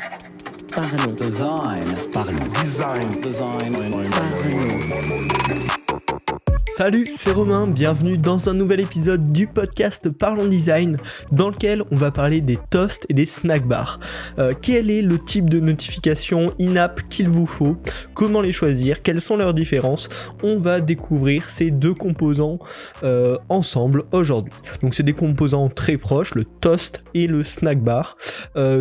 Parlons. Design. Parlons. Design. Parlons. Salut, c'est Romain, bienvenue dans un nouvel épisode du podcast Parlons Design, dans lequel on va parler des toasts et des snack bars. Quel est le type de notification in-app qu'il vous faut? Comment les choisir? Quelles sont leurs différences? On va découvrir ces deux composants ensemble aujourd'hui. Donc c'est des composants très proches, le toast et le snack bar.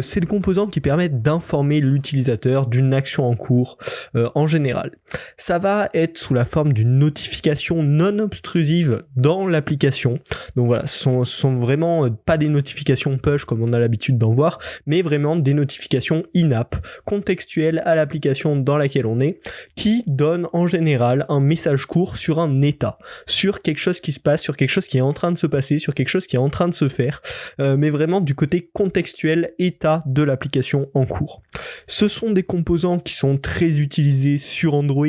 C'est des composants qui permettent d'informer l'utilisateur d'une action en cours en général. Ça va être sous la forme d'une notification non obstrusive dans l'application. Donc voilà, ce sont vraiment pas des notifications push comme on a l'habitude d'en voir, mais vraiment des notifications in-app, contextuelles à l'application dans laquelle on est, qui donnent en général un message court sur un état, sur quelque chose qui se passe, sur quelque chose qui est en train de se passer, sur quelque chose qui est en train de se faire, mais vraiment du côté contextuel, état de l'application en cours. Ce sont des composants qui sont très utilisés sur Android.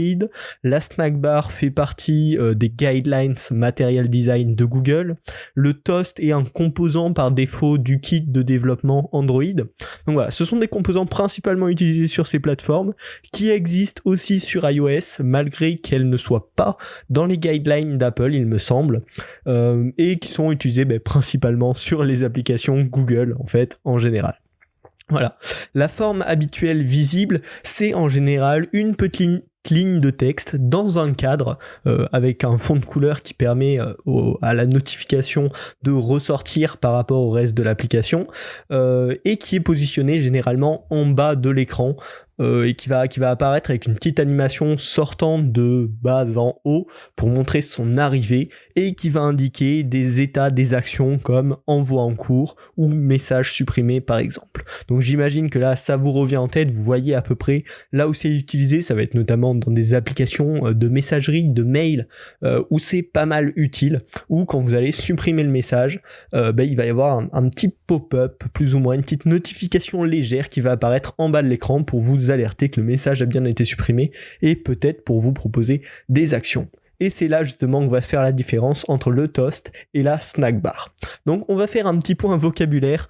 La snack bar fait partie des guidelines Material Design de Google. Le toast est un composant par défaut du kit de développement Android. Donc voilà, ce sont des composants principalement utilisés sur ces plateformes, qui existent aussi sur iOS, malgré qu'elles ne soient pas dans les guidelines d'Apple, il me semble, et qui sont utilisés principalement sur les applications Google, en fait, en général. Voilà. La forme habituelle visible, c'est en général une petite ligne de texte dans un cadre avec un fond de couleur qui permet à la notification de ressortir par rapport au reste de l'application et qui est positionné généralement en bas de l'écran et qui va apparaître avec une petite animation sortant de bas en haut pour montrer son arrivée et qui va indiquer des états des actions comme envoi en cours ou message supprimé par exemple. Donc j'imagine que là ça vous revient en tête, vous voyez à peu près là où c'est utilisé, ça va être notamment dans des applications de messagerie, de mail où c'est pas mal utile, ou quand vous allez supprimer le message, il va y avoir un petit pop-up plus ou moins, une petite notification légère qui va apparaître en bas de l'écran pour vous alerter que le message a bien été supprimé et peut-être pour vous proposer des actions. Et c'est là justement qu'on va se faire la différence entre le toast et la snack bar. Donc on va faire un petit point vocabulaire,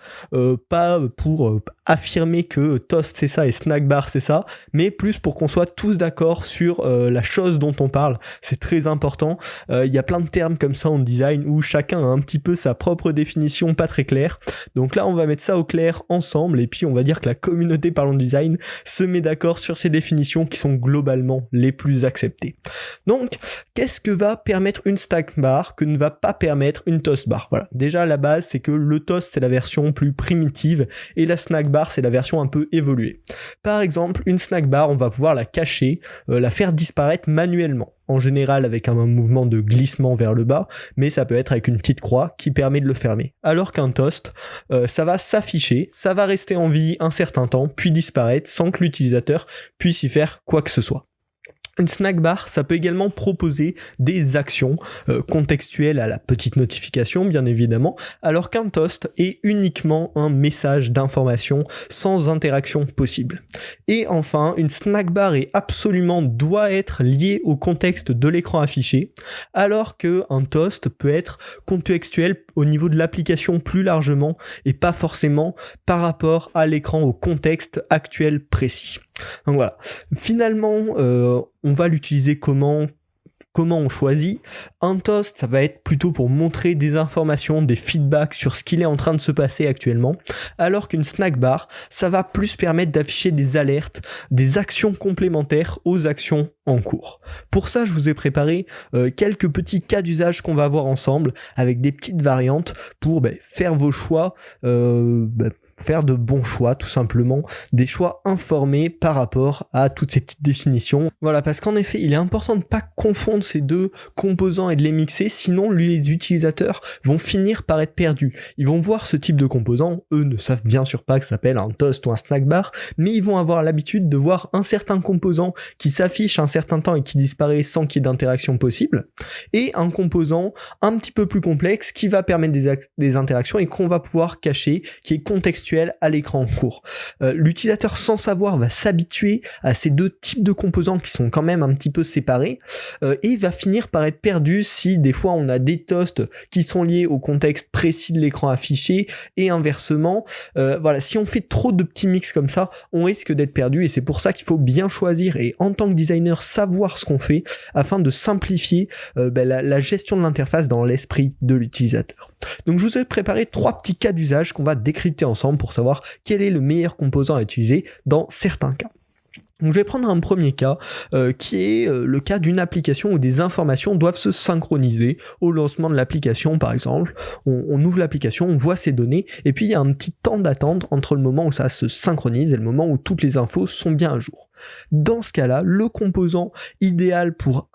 pas pour affirmer que toast c'est ça et snack bar c'est ça, mais plus pour qu'on soit tous d'accord sur la chose dont on parle. C'est très important. Il y a plein de termes comme ça en design où chacun a un petit peu sa propre définition pas très claire. Donc là on va mettre ça au clair ensemble et puis on va dire que la communauté Parlons Design se met d'accord sur ces définitions qui sont globalement les plus acceptées. Donc qu'est-ce que va permettre une snack bar que ne va pas permettre une toast bar? Voilà. Déjà, la base, c'est que le toast, c'est la version plus primitive et la snack bar, c'est la version un peu évoluée. Par exemple, une snack bar, on va pouvoir la cacher, la faire disparaître manuellement. En général avec un mouvement de glissement vers le bas, mais ça peut être avec une petite croix qui permet de le fermer. Alors qu'un toast, ça va s'afficher, ça va rester en vie un certain temps, puis disparaître sans que l'utilisateur puisse y faire quoi que ce soit. Une snack bar, ça peut également proposer des actions contextuelles à la petite notification, bien évidemment, alors qu'un toast est uniquement un message d'information sans interaction possible. Et enfin, une snack bar doit être liée au contexte de l'écran affiché, alors qu'un toast peut être contextuel au niveau de l'application plus largement et pas forcément par rapport à l'écran, au contexte actuel précis. Donc voilà, finalement on va l'utiliser comment on choisit. Un toast, ça va être plutôt pour montrer des informations, des feedbacks sur ce qu'il est en train de se passer actuellement, alors qu'une snack bar, ça va plus permettre d'afficher des alertes, des actions complémentaires aux actions en cours. Pour ça, je vous ai préparé quelques petits cas d'usage qu'on va voir ensemble, avec des petites variantes pour faire vos choix, faire de bons choix tout simplement, des choix informés par rapport à toutes ces petites définitions. Voilà, parce qu'en effet, il est important de ne pas confondre ces deux composants et de les mixer, sinon les utilisateurs vont finir par être perdus. Ils vont voir ce type de composants, eux ne savent bien sûr pas que ça s'appelle un toast ou un snack bar, mais ils vont avoir l'habitude de voir un certain composant qui s'affiche un certain temps et qui disparaît sans qu'il y ait d'interaction possible, et un composant un petit peu plus complexe qui va permettre des interactions et qu'on va pouvoir cacher, qui est contextuel contextuel à l'écran en cours. L'utilisateur sans savoir va s'habituer à ces deux types de composants qui sont quand même un petit peu séparés et va finir par être perdu si des fois on a des toasts qui sont liés au contexte précis de l'écran affiché et inversement. Voilà, si on fait trop de petits mix comme ça, on risque d'être perdu et c'est pour ça qu'il faut bien choisir et en tant que designer savoir ce qu'on fait afin de simplifier la gestion de l'interface dans l'esprit de l'utilisateur. Donc je vous ai préparé 3 petits cas d'usage qu'on va décrypter ensemble pour savoir quel est le meilleur composant à utiliser dans certains cas. Donc je vais prendre un premier cas qui est le cas d'une application où des informations doivent se synchroniser au lancement de l'application par exemple. On ouvre l'application, on voit ces données et puis il y a un petit temps d'attente entre le moment où ça se synchronise et le moment où toutes les infos sont bien à jour. Dans ce cas-là, le composant idéal pour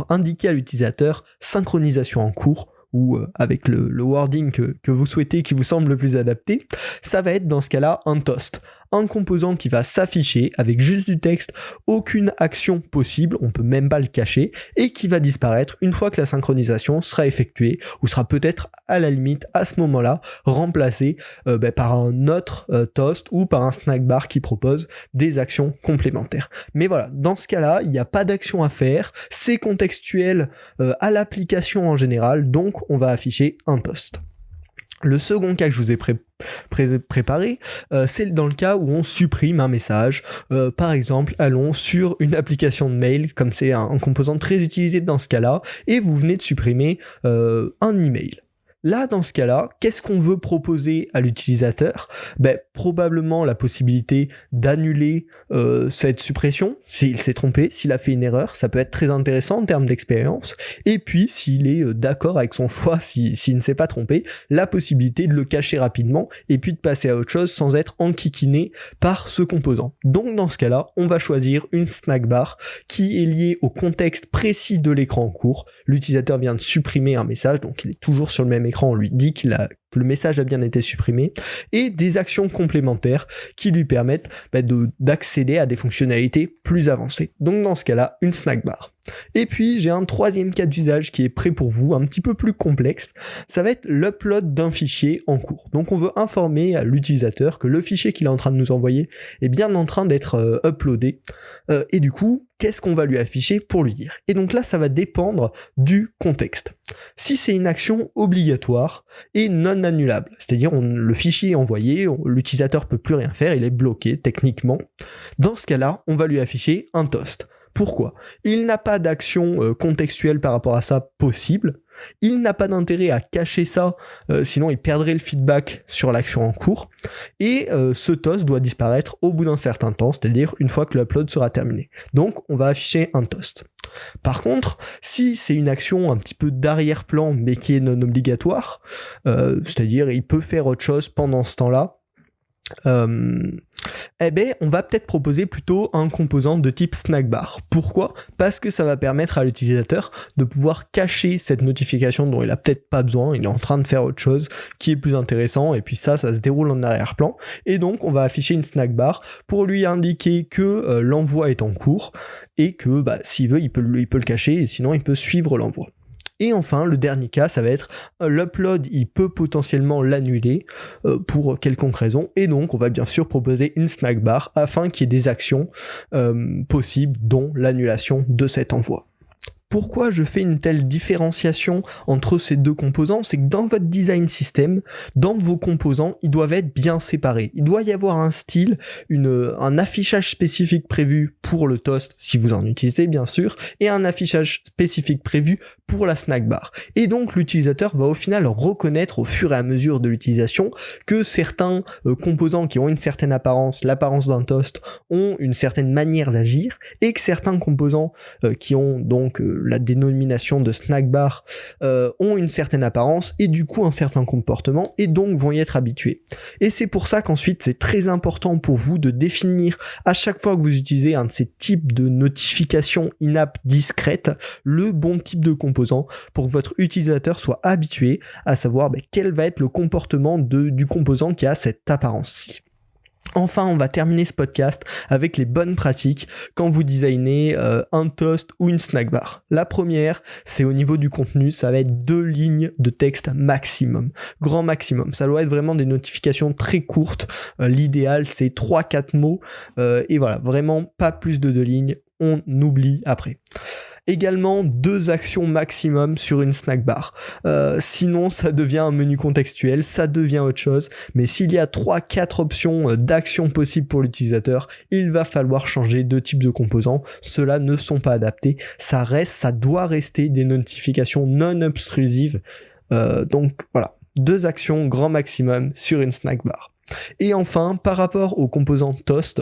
indiquer à l'utilisateur synchronisation en cours ou avec le wording que vous souhaitez, qui vous semble le plus adapté, ça va être dans ce cas-là un toast. Un composant qui va s'afficher avec juste du texte, aucune action possible, on peut même pas le cacher, et qui va disparaître une fois que la synchronisation sera effectuée, ou sera peut-être à la limite à ce moment-là remplacé par un autre toast ou par un snack bar qui propose des actions complémentaires. Mais voilà, dans ce cas-là, il n'y a pas d'action à faire, c'est contextuel à l'application en général, donc on va afficher un toast. Le second cas que je vous ai préparé, c'est dans le cas où on supprime un message. Par exemple, allons sur une application de mail, comme c'est un composant très utilisé dans ce cas-là, et vous venez de supprimer un email. Là, dans ce cas-là, qu'est-ce qu'on veut proposer à l'utilisateur ? Probablement la possibilité d'annuler cette suppression, s'il s'est trompé, s'il a fait une erreur, ça peut être très intéressant en termes d'expérience, et puis s'il est d'accord avec son choix, s'il ne s'est pas trompé, la possibilité de le cacher rapidement, et puis de passer à autre chose sans être enquiquiné par ce composant. Donc dans ce cas-là, on va choisir une snack bar qui est liée au contexte précis de l'écran en cours. L'utilisateur vient de supprimer un message, donc il est toujours sur le même écran, on lui dit que le message a bien été supprimé, et des actions complémentaires qui lui permettent d'accéder à des fonctionnalités plus avancées. Donc dans ce cas-là, une snack bar. Et puis j'ai un troisième cas d'usage qui est prêt pour vous, un petit peu plus complexe, ça va être l'upload d'un fichier en cours. Donc on veut informer à l'utilisateur que le fichier qu'il est en train de nous envoyer est bien en train d'être uploadé, et du coup, qu'est-ce qu'on va lui afficher pour lui dire ? Et donc là, ça va dépendre du contexte. Si c'est une action obligatoire et non annulable, c'est-à-dire le fichier est envoyé, l'utilisateur peut plus rien faire, il est bloqué techniquement, dans ce cas-là, on va lui afficher un toast. Pourquoi ? Il n'a pas d'action contextuelle par rapport à ça possible, il n'a pas d'intérêt à cacher ça, sinon il perdrait le feedback sur l'action en cours, et ce toast doit disparaître au bout d'un certain temps, c'est-à-dire une fois que l'upload sera terminé. Donc on va afficher un toast. Par contre, si c'est une action un petit peu d'arrière-plan mais qui est non obligatoire, c'est-à-dire il peut faire autre chose pendant ce temps-là, on va peut-être proposer plutôt un composant de type snack bar. Pourquoi ? Parce que ça va permettre à l'utilisateur de pouvoir cacher cette notification dont il a peut-être pas besoin, il est en train de faire autre chose qui est plus intéressant, et puis ça se déroule en arrière-plan, et donc on va afficher une snack bar pour lui indiquer que l'envoi est en cours, et que s'il veut, il peut le cacher, et sinon il peut suivre l'envoi. Et enfin, le dernier cas, ça va être l'upload, il peut potentiellement l'annuler pour quelconque raison, et donc on va bien sûr proposer une snack bar afin qu'il y ait des actions possibles, dont l'annulation de cet envoi. Pourquoi je fais une telle différenciation entre ces deux composants ? C'est que dans votre design system, dans vos composants, ils doivent être bien séparés. Il doit y avoir un style, un affichage spécifique prévu pour le toast, si vous en utilisez bien sûr, et un affichage spécifique prévu pour la snack bar. Et donc l'utilisateur va au final reconnaître au fur et à mesure de l'utilisation que certains composants qui ont une certaine apparence, l'apparence d'un toast, ont une certaine manière d'agir, et que certains composants qui ont donc la dénomination de snack bar ont une certaine apparence et du coup un certain comportement, et donc vont y être habitués. Et c'est pour ça qu'ensuite c'est très important pour vous de définir à chaque fois que vous utilisez un de ces types de notifications in-app discrètes le bon type de composant pour que votre utilisateur soit habitué à savoir quel va être le comportement du composant qui a cette apparence-ci. Enfin, on va terminer ce podcast avec les bonnes pratiques quand vous designez un toast ou une snack bar. La première, c'est au niveau du contenu, ça va être 2 lignes de texte maximum, grand maximum. Ça doit être vraiment des notifications très courtes. L'idéal, c'est 3-4 mots et voilà, vraiment pas plus de 2 lignes, on oublie après. Également 2 actions maximum sur une snack bar. Sinon ça devient un menu contextuel, ça devient autre chose, mais s'il y a 3-4 options d'actions possibles pour l'utilisateur, il va falloir changer de type de composants. Ceux-là ne sont pas adaptés, ça doit rester des notifications non obstrusives. Donc voilà, 2 actions grand maximum sur une snack bar. Et enfin, par rapport au composant toast,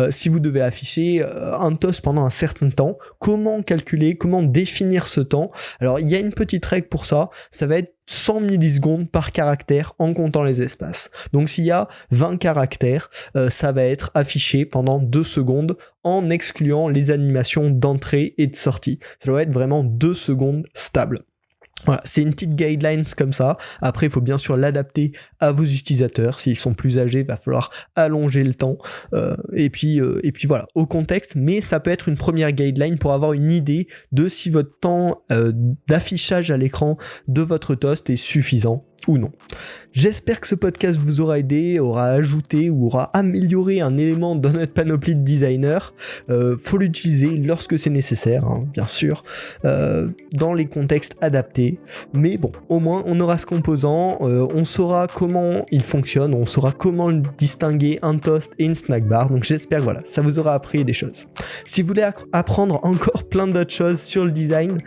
si vous devez afficher un toast pendant un certain temps, comment calculer, comment définir ce temps? Alors il y a une petite règle pour ça, ça va être 100 millisecondes par caractère en comptant les espaces. Donc s'il y a 20 caractères, ça va être affiché pendant 2 secondes en excluant les animations d'entrée et de sortie. Ça doit être vraiment 2 secondes stables. Voilà, c'est une petite guideline comme ça. Après, il faut bien sûr l'adapter à vos utilisateurs. S'ils sont plus âgés, il va falloir allonger le temps. Et puis voilà, au contexte. Mais ça peut être une première guideline pour avoir une idée de si votre temps d'affichage à l'écran de votre toast est suffisant ou non. J'espère que ce podcast vous aura aidé, aura ajouté ou aura amélioré un élément dans notre panoplie de designers. Faut l'utiliser lorsque c'est nécessaire, hein, bien sûr, dans les contextes adaptés. Mais bon, au moins on aura ce composant, on saura comment il fonctionne, on saura comment distinguer un toast et une snack bar. Donc j'espère que voilà, ça vous aura appris des choses. Si vous voulez apprendre encore plein d'autres choses sur le design,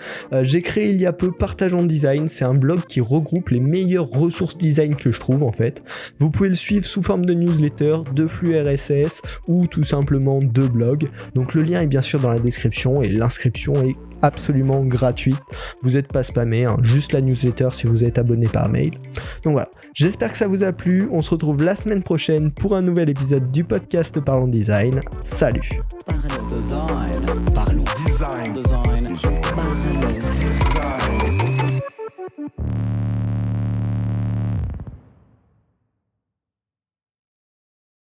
j'ai créé il y a peu Partageons Design. C'est un blog qui regroupe les meilleures ressources design que je trouve en fait. Vous pouvez le suivre sous forme de newsletter, de flux RSS ou tout simplement de blog. Donc le lien est bien sûr dans la description et l'inscription est absolument gratuite. Vous n'êtes pas spammé, hein, juste la newsletter si vous êtes abonné par mail. Donc voilà, j'espère que ça vous a plu. On se retrouve la semaine prochaine pour un nouvel épisode du podcast Parlons Design. Salut. Parlons design. Parlons design. Design. Parlons design.